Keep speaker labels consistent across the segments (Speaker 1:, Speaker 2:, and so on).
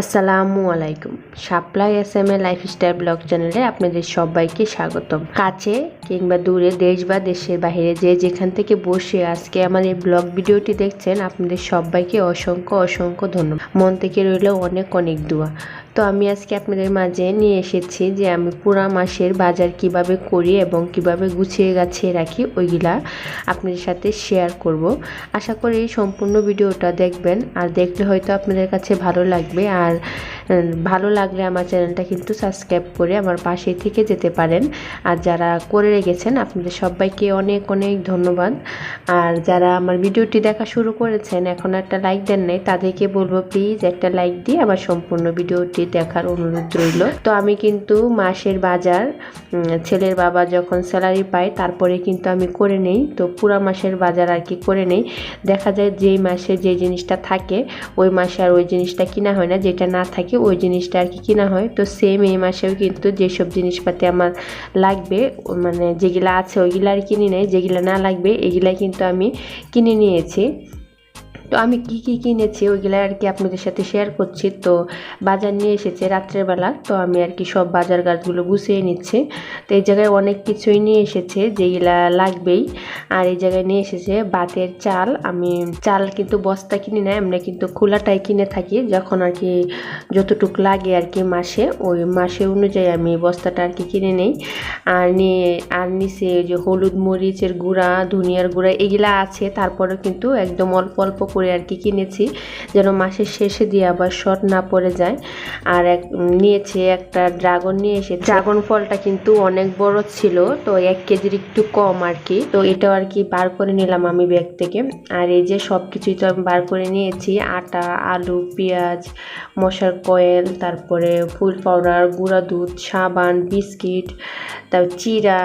Speaker 1: আসসালামু আলাইকুম। শাপলা SMA lifestyle blog চ্যানেলে আপনাদের সবাইকে স্বাগতম। কাছে কিংবা দূরে, দেশ বা দেশের বাইরে যে যেখান থেকে বসে আজকে আমার এই ব্লগ ভিডিওটি দেখছেন, আপনাদের সবাইকে অসংখ্য অসংখ্য ধন্যবাদ। মন থেকে রইল অনেক অনেক দোয়া। তো আমি আজকে আপনাদের মাঝে নিয়ে এসেছি যে আমি পুরা মাসের বাজার কিভাবে করি এবং কিভাবে গুছিয়ে গাছিয়ে রাখি, ওইগুলা আপনাদের সাথে শেয়ার করব। আশা করি এই সম্পূর্ণ ভিডিওটা দেখবেন, আর দেখলে হয়তো আপনাদের কাছে ভালো লাগবে। আর ভালো লাগলে আমার চ্যানেলটা কিন্তু সাবস্ক্রাইব করে আমার পাশে থেকে যেতে পারেন। আর যারা করে রেখেছেন আপনাদের সবাইকে অনেক অনেক ধন্যবাদ। আর যারা আমার ভিডিওটি দেখা শুরু করেছেন এখন একটা লাইক দেন নাই, তাদেরকে বলবো প্লিজ একটা লাইক দিয়ে আমার সম্পূর্ণ ভিডিওটি দেখার অনুরোধ রইল। তো আমি কিন্তু মাসের বাজার ছেলের বাবা যখন স্যালারি পায় তারপরে কিন্তু আমি করে নেই। তো পুরা মাসের বাজার আর কি করে নেই। দেখা যায় যেই মাসে যে জিনিসটা থাকে ওই মাসে আর ওই জিনিসটা কিনা হয় না, যেটা না থাকে ওই জিনিসটা আর কি কিনা হয়। তো সেম এই মাসেও কিন্তু যেসব জিনিসপাতি আমার লাগবে, মানে যেগুলা আছে ওইগুলা আর কিনে নেই, যেগুলা না লাগবে এগুলাই কিন্তু আমি কিনে নিয়েছি। তো আমি কি কি কিনেছি ওইগুলো আর কি আপনাদের সাথে শেয়ার করছি। তো বাজার নিয়ে এসেছে রাত্রের বেলা, তো আমি আর কি সব বাজার গাছগুলো গুছিয়ে নিচ্ছি। তো এই জায়গায় অনেক কিছুই নিয়ে এসেছে যেগুলা লাগবেই। আর এই জায়গায় নিয়ে এসেছে ভাতের চাল। আমি চাল কিন্তু বস্তা কিনি না, আমরা কিন্তু খোলাটাই কিনে থাকি, যখন আর কি যতটুক লাগে আর কি মাসে, ওই মাসে অনুযায়ী আমি বস্তাটা আর কি কিনে নেই। আর নিচে যে হলুদ মরিচের গুঁড়া, ধনিয়ার গুঁড়া এগুলা আছে, তারপরেও কিন্তু একদম অল্প অল্প করে আর কি কিনেছি, যেন মাসের শেষে দিয়ে আবার শর্ট না পড়ে যায়। আর নিয়েছি একটা ড্রাগন নিয়ে এসে, ড্রাগন ফলটা কিন্তু অনেক বড় ছিল, তো 1 কেজির একটু কম আর কি। তো এটাও আর কি বার করে নিলাম আমি ব্যাগ থেকে। আর এই যে সব কিছুই তো আমি বার করে নিয়েছি, আটা, আলু, পেঁয়াজ, মশার কয়েল, তারপরে ফুল পাউডার, গুঁড়া দুধ, সাবান, বিস্কিট, তারপর চিরা,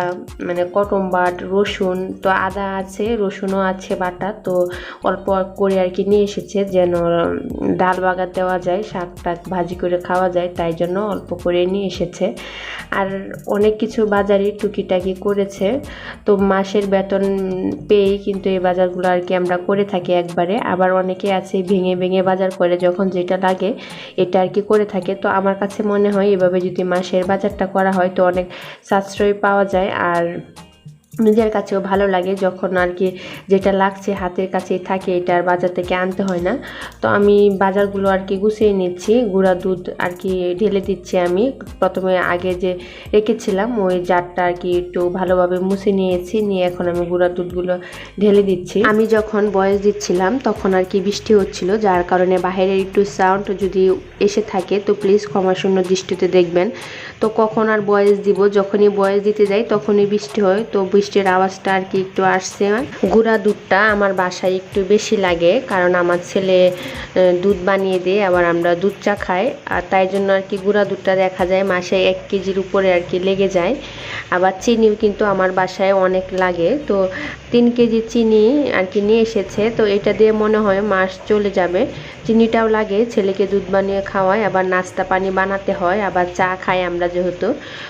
Speaker 1: মানে কটন বাট, রসুন, তো আদা আছে, রসুনও আছে বাটা। তো অল্প করে আর কি নিয়ে এসেছে, যেন ডাল বাগার দেওয়া যায়, শাক টাক ভাজি করে খাওয়া যায়, তাই জন্য অল্প করে নিয়ে এসেছে। আর অনেক কিছু বাজারই টুকিটাকি করেছে। তো মাসের বেতন পেয়েই কিন্তু এই বাজারগুলো আর কি আমরা করে থাকি একবারে। আবার অনেকে আছে ভেঙে ভেঙে বাজার করে, যখন যেটা লাগে এটা আর কি করে থাকে। তো আমার কাছে মনে হয় এভাবে যদি মাসের বাজারটা করা হয় তো অনেক সাশ্রয় পাওয়া যায়, আর নিজের কাছেও ভালো লাগে, যখন আর কি যেটা লাগছে হাতের কাছেই থাকে, এটা আর বাজার থেকে আনতে হয় না। তো আমি বাজারগুলো আর কি গুছিয়ে নিচ্ছি, গুঁড়া দুধ আর কি ঢেলে দিচ্ছি। আমি প্রথমে আগে যে রেখেছিলাম ওই জারটা আর কি একটু ভালোভাবে মুছে নিয়েছি, নিয়ে এখন আমি গুঁড়া দুধগুলো ঢেলে দিচ্ছি। আমি যখন ভয়েস দিচ্ছিলাম তখন আর কি বৃষ্টি হচ্ছিল, যার কারণে বাইরের একটু সাউন্ড যদি এসে থাকে তো প্লিজ ক্ষমাশূন্য দৃষ্টিতে দেখবেন। তো কখন আর ভয়েস দিব, যখনই ভয়েস দিতে যাই তখনই বৃষ্টি হয়, তো বৃষ্টির আওয়াজটা আর কি একটু আসছে। গুঁড়া দুধটা আমার বাসায় একটু বেশি লাগে, কারণ আমার ছেলে দুধ বানিয়ে দিয়ে আবার আমরা দুধ চা খাই, আর তাই জন্য আর কি গুঁড়া দুধটা দেখা যায় মাসে 1 কেজির উপরে আর কি লেগে যায়। আবার চিনিও কিন্তু আমার বাসায় অনেক লাগে, তো 3 কেজি চিনি আর কি নিয়ে এসেছে। তো এটা দিয়ে মনে হয় মাস চলে যাবে। চিনিটাও লাগে, ছেলেকে দুধ বানিয়ে খাওয়ায়, আবার নাস্তা পানি বানাতে হয়, আবার চা খাই আমরা যেহেতু,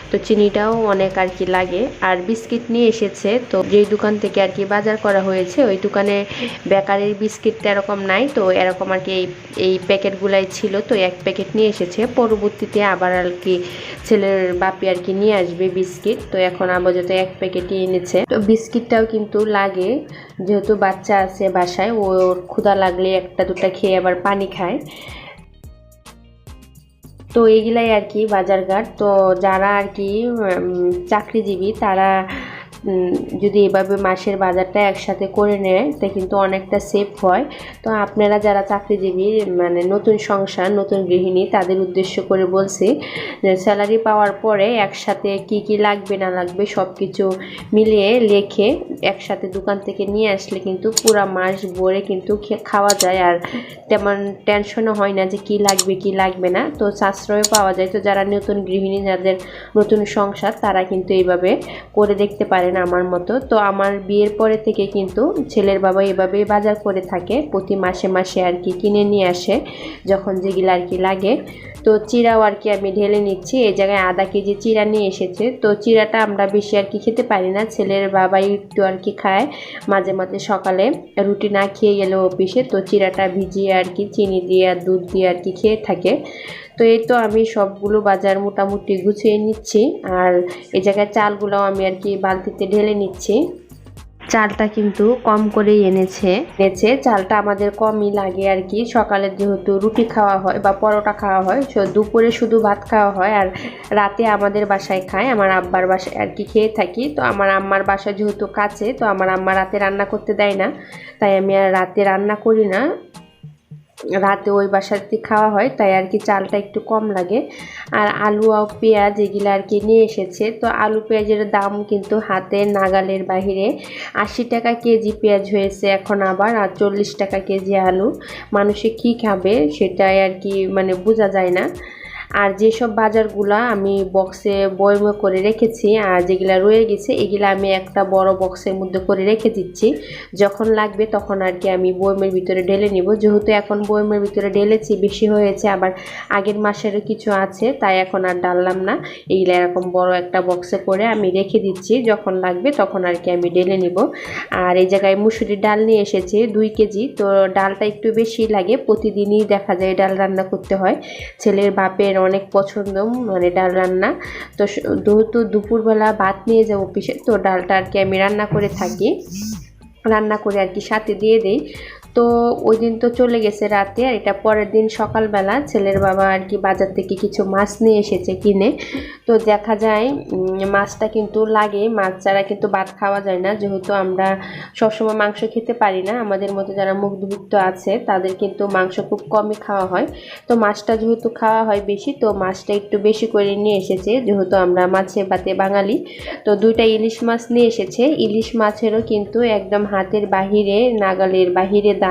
Speaker 1: তো চিনিটাও অনেক আর কি লাগে। আর বিস্কিট নিয়ে এসেছে, তো যেই দোকান থেকে আর কি বাজার করা হয়েছে ওই দোকানে বেকারির বিস্কিটটা এরকম নাই, তো এরকম আর কি এই প্যাকেটগুলাই ছিল, তো 1 প্যাকেট নিয়ে এসেছে। পরবর্তীতে আবার আর কি ছেলের বাপি আর কি নিয়ে আসবে বিস্কিট, তো এখন আপাতত 1 প্যাকেটই এনেছে। তো বিস্কিটটাও কিন্তু লাগে, যেহেতু বাচ্চা আছে বাসায়, ওর ক্ষুধা লাগলে একটা দুটা খেয়ে আবার পানি খায়। তো এইগুলাই আর কি বাজারঘাট। তো যারা আর কি চাকরিজীবী তারা যদি এভাবে মাসের বাজারটা একসাথে করে নেয় তা কিন্তু অনেকটা সেফ হয়। তো আপনারা যারা চাকরিজীবী, মানে নতুন সংসার, নতুন গৃহিণী, তাদের উদ্দেশ্য করে বলছি যে স্যালারি পাওয়ার পরে একসাথে কি কি লাগবে না লাগবে সব কিছু মিলিয়ে লেখে একসাথে দোকান থেকে নিয়ে আসলে কিন্তু পুরো মাস ভরে কিন্তু খাওয়া যায়, আর তেমন টেনশনও হয় না যে কি লাগবে কি লাগবে না, তো সাশ্রয় পাওয়া যায়। তো যারা নতুন গৃহিণী, যাদের নতুন সংসার, তারা কিন্তু এইভাবে করে দেখতে পারেন। আমার মতো। তো আমার বিয়ের পরে থেকে কিন্তু ছেলের বাবা এভাবেই বাজার করে থাকে, প্রতি মাসে মাসে আর কি কিনে নিয়ে আসে যখন যেগুলো আর কি লাগে। তো চিড়াও আর কি আমি ঢেলে নিচ্ছি। এই জায়গায় আধা কেজি চিড়া নিয়ে এসেছে। তো চিড়াটা আমরা বেশি আর কি খেতে পারি না, ছেলের বাবাই একটু আর কি খায় মাঝে মাঝে, সকালে রুটি না খেয়ে গেলে অফিসে, তো চিড়াটা ভিজিয়ে আর কি চিনি দিয়ে আর দুধ দিয়ে আর কি খেয়ে থাকে। তো এই তো আমি সবগুলো বাজার মোটামুটি গুছিয়ে নিচ্ছি। আর এই জায়গায় চালগুলোও আমি আর কি বালতিতে ঢেলে নিচ্ছি। চালটা কিন্তু কম করেই এনেছে। চালটা আমাদের কমই লাগে আর কি, সকালে যেহেতু রুটি খাওয়া হয় বা পরোটা খাওয়া হয়, দুপুরে শুধু ভাত খাওয়া হয়, আর রাতে আমাদের বাসায় খায়, আমার আব্বার বাসায় আর কি খেয়ে থাকি। তো আমার আম্মার বাসা যেহেতু কাছে, তো আমার আম্মা রাতে রান্না করতে দেয় না, তাই আমি আর রাতে রান্না করি না, রাতে ওই বাসাতে খাওয়া হয়, তাই আর কি চালটা একটু কম লাগে। আর আলু আর পেঁয়াজ এগুলো আর কি নিয়ে এসেছে। তো আলু পেঁয়াজের দাম কিন্তু হাতের নাগালের বাহিরে, 80 টাকা কেজি পেঁয়াজ হয়েছে এখন আবার, আর 40 টাকা কেজি আলু। মানুষে কি খাবে সেটাই আর কি মানে বোঝা যায় না। আর যেসব বাজারগুলা আমি বক্সে বয়মে করে রেখেছি, আর যেগুলা রয়ে গেছে এগুলা আমি একটা বড় বক্সের মধ্যে করে রেখে দিচ্ছি, যখন লাগবে তখন আর কি আমি বয়মের ভিতরে ঢেলে নিব। যেহেতু এখন বয়মের ভিতরে ঢেলেছি বেশি হয়েছে, আবার আগের মাসেরও কিছু আছে, তাই এখন আর ডাললাম না, এইগুলা এরকম বড় একটা বক্সে করে আমি রেখে দিচ্ছি, যখন লাগবে তখন আর কি আমি ঢেলে নিব। আর এই জায়গায় মুসুরির ডাল নিয়ে এসেছি 2 কেজি। তো ডালটা একটু বেশি লাগে, প্রতিদিনই দেখা যায় ডাল রান্না করতে হয়, ছেলের বাপের অনেক পছন্দ মানে ডাল রান্না। তো যেহেতু দুপুরবেলা ভাত নিয়ে যাবো অফিসে, তো ডালটা আর কি আমি রান্না করে থাকি, রান্না করে আর কি সাথে দিয়ে দেই। তো ওই দিন তো চলে গেছে রাতে, আর এটা পরের দিন সকালবেলা ছেলের বাবা আর কি বাজার থেকে কিছু মাছ নিয়ে এসেছে কিনে। তো দেখা যায় মাছটা কিন্তু লাগে, মাছ ছাড়া কিন্তু ভাত খাওয়া যায় না, যেহেতু আমরা সবসময় মাংস খেতে পারি না, আমাদের মধ্যে যারা মুখভুক্ত আছে তাদের কিন্তু মাংস খুব কমই খাওয়া হয়। তো মাছটা যেহেতু খাওয়া হয় বেশি, তো মাছটা একটু বেশি করে নিয়ে এসেছে, যেহেতু আমরা মাছে ভাতে বাঙালি। তো 2টা ইলিশ মাছ নিয়ে এসেছে। ইলিশ মাছেরও কিন্তু একদম হাতের বাহিরে নাগালের বাহিরে দাম।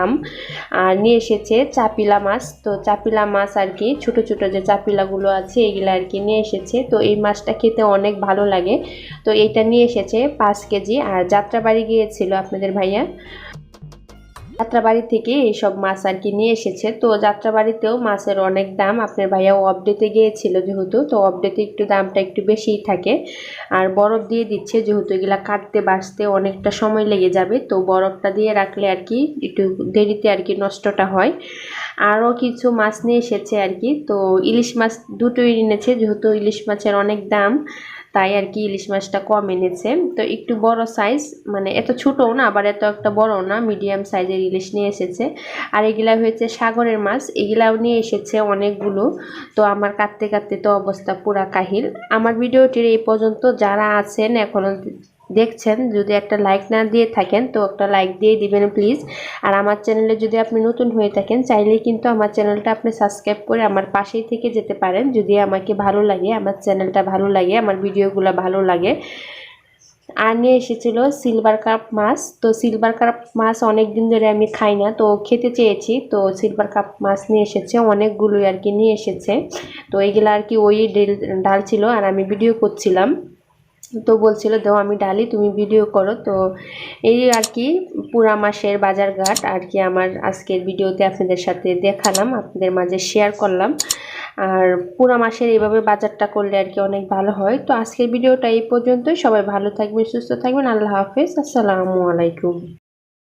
Speaker 1: আর নিয়ে এসেছে চাপিলা মাছ। তো চাপিলা মাছ আর কি ছোট ছোট যে চাপিলাগুলো আছে এগুলো আর কি নিয়ে এসেছে। তো এই মাছটা খেতে অনেক ভালো লাগে। তো এইটা নিয়ে এসেছে 5 কেজি। আর যাত্রাবাড়ি গিয়েছিল আপনাদের ভাইয়া, যাত্রাবাড়ি থেকে এইসব মাছ আর কি নিয়ে এসেছে। তো যাত্রাবাড়িতেও মাছের অনেক দাম, আপনার ভাইয়াও আপডেটে গিয়েছিল যেহেতু, তো আপডেটে একটু দামটা একটু বেশিই থাকে। আর বরফ দিয়ে দিচ্ছে, যেহেতু এগুলা কাটতে বাছতে অনেকটা সময় লেগে যাবে, তো বরফটা দিয়ে রাখলে আর কি একটু দেরিতে আর কি নষ্টটা হয়। আরও কিছু মাছ নিয়ে এসেছে আর কি। তো ইলিশ মাছ দুটোই এনেছে, যেহেতু ইলিশ মাছের অনেক দাম, তাই আর কি ইলিশ মাছটা কম এনেছে। তো একটু বড় সাইজ, মানে এত ছোটও না আবার এত একটা বড় না, মিডিয়াম সাইজের ইলিশ নিয়ে এসেছে। আর এগুলা হয়েছে সাগরের মাছ, এগুলাও নিয়ে এসেছে অনেকগুলো। তো আমার কাটতে কাটতে তো অবস্থা পুরা কাহিল। আমার ভিডিওটির এই পর্যন্ত যারা আছেন এখনো দেখছেন, যদি একটা লাইক না দিয়ে থাকেন তো একটা লাইক দিয়ে দিবেন প্লিজ। আর আমার চ্যানেলে যদি আপনি নতুন হয়ে থাকেন, চাইলেই কিন্তু আমার চ্যানেলটা আপনি সাবস্ক্রাইব করে আমার পাশেই থেকে যেতে পারেন, যদি আমাকে ভালো লাগে, আমার চ্যানেলটা ভালো লাগে, আমার ভিডিওগুলো ভালো লাগে। আর নিয়ে এসেছিল সিলভার কাপ মাছ। তো সিলভার কাপ মাছ অনেক দিন ধরে আমি খাই না, তো খেতে চেয়েছি, তো সিলভার কাপ মাছ নিয়ে এসেছে অনেকগুলোই আর কি নিয়ে এসেছে। তো এইগুলো আর কি ওই ডাল ছিল, আর আমি ভিডিও করছিলাম, তো বলছিল দেও আমি ডালি তুমি ভিডিও করো। তো এই আর কি পুরা মাসের বাজারঘাট আর কি আমার আজকের ভিডিওতে আপনাদের সাথে দেখালাম, আপনাদের মাঝে শেয়ার করলাম। আর পুরা মাসের এইভাবে বাজারটা করলে আর কি অনেক ভালো হয়। তো আজকের ভিডিওটা এই পর্যন্তই, সবাই ভালো থাকবেন, সুস্থ থাকবেন, আল্লাহ হাফেজ, আসসালামু আলাইকুম।